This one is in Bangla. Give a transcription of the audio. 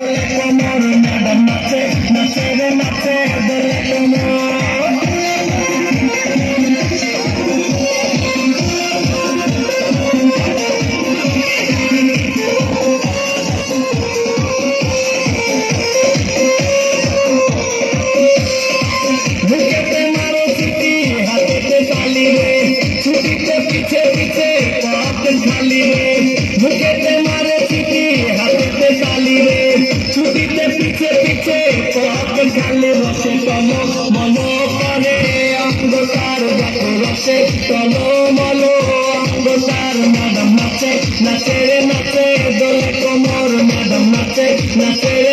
কোমর ম্যাডাম নাচে নাচে রে নাচে দোলে কোমর বুকেতে মারো ছুটি হাতেতে তালি রে ছুটিতে পিছে পিছে পকেট খালি রে বুকেতে মারো ছুটি হাতেতে তালি রে ছুটিতে পিছে পিছে পকেট খালি রসে তল মল করে অঙ্গ তার দেখো রসে তল মল অঙ্গ তার ম্যাডাম নাচে নাচে রে নাচে দোলে কোমর ম্যাডাম নাচে নাচে রে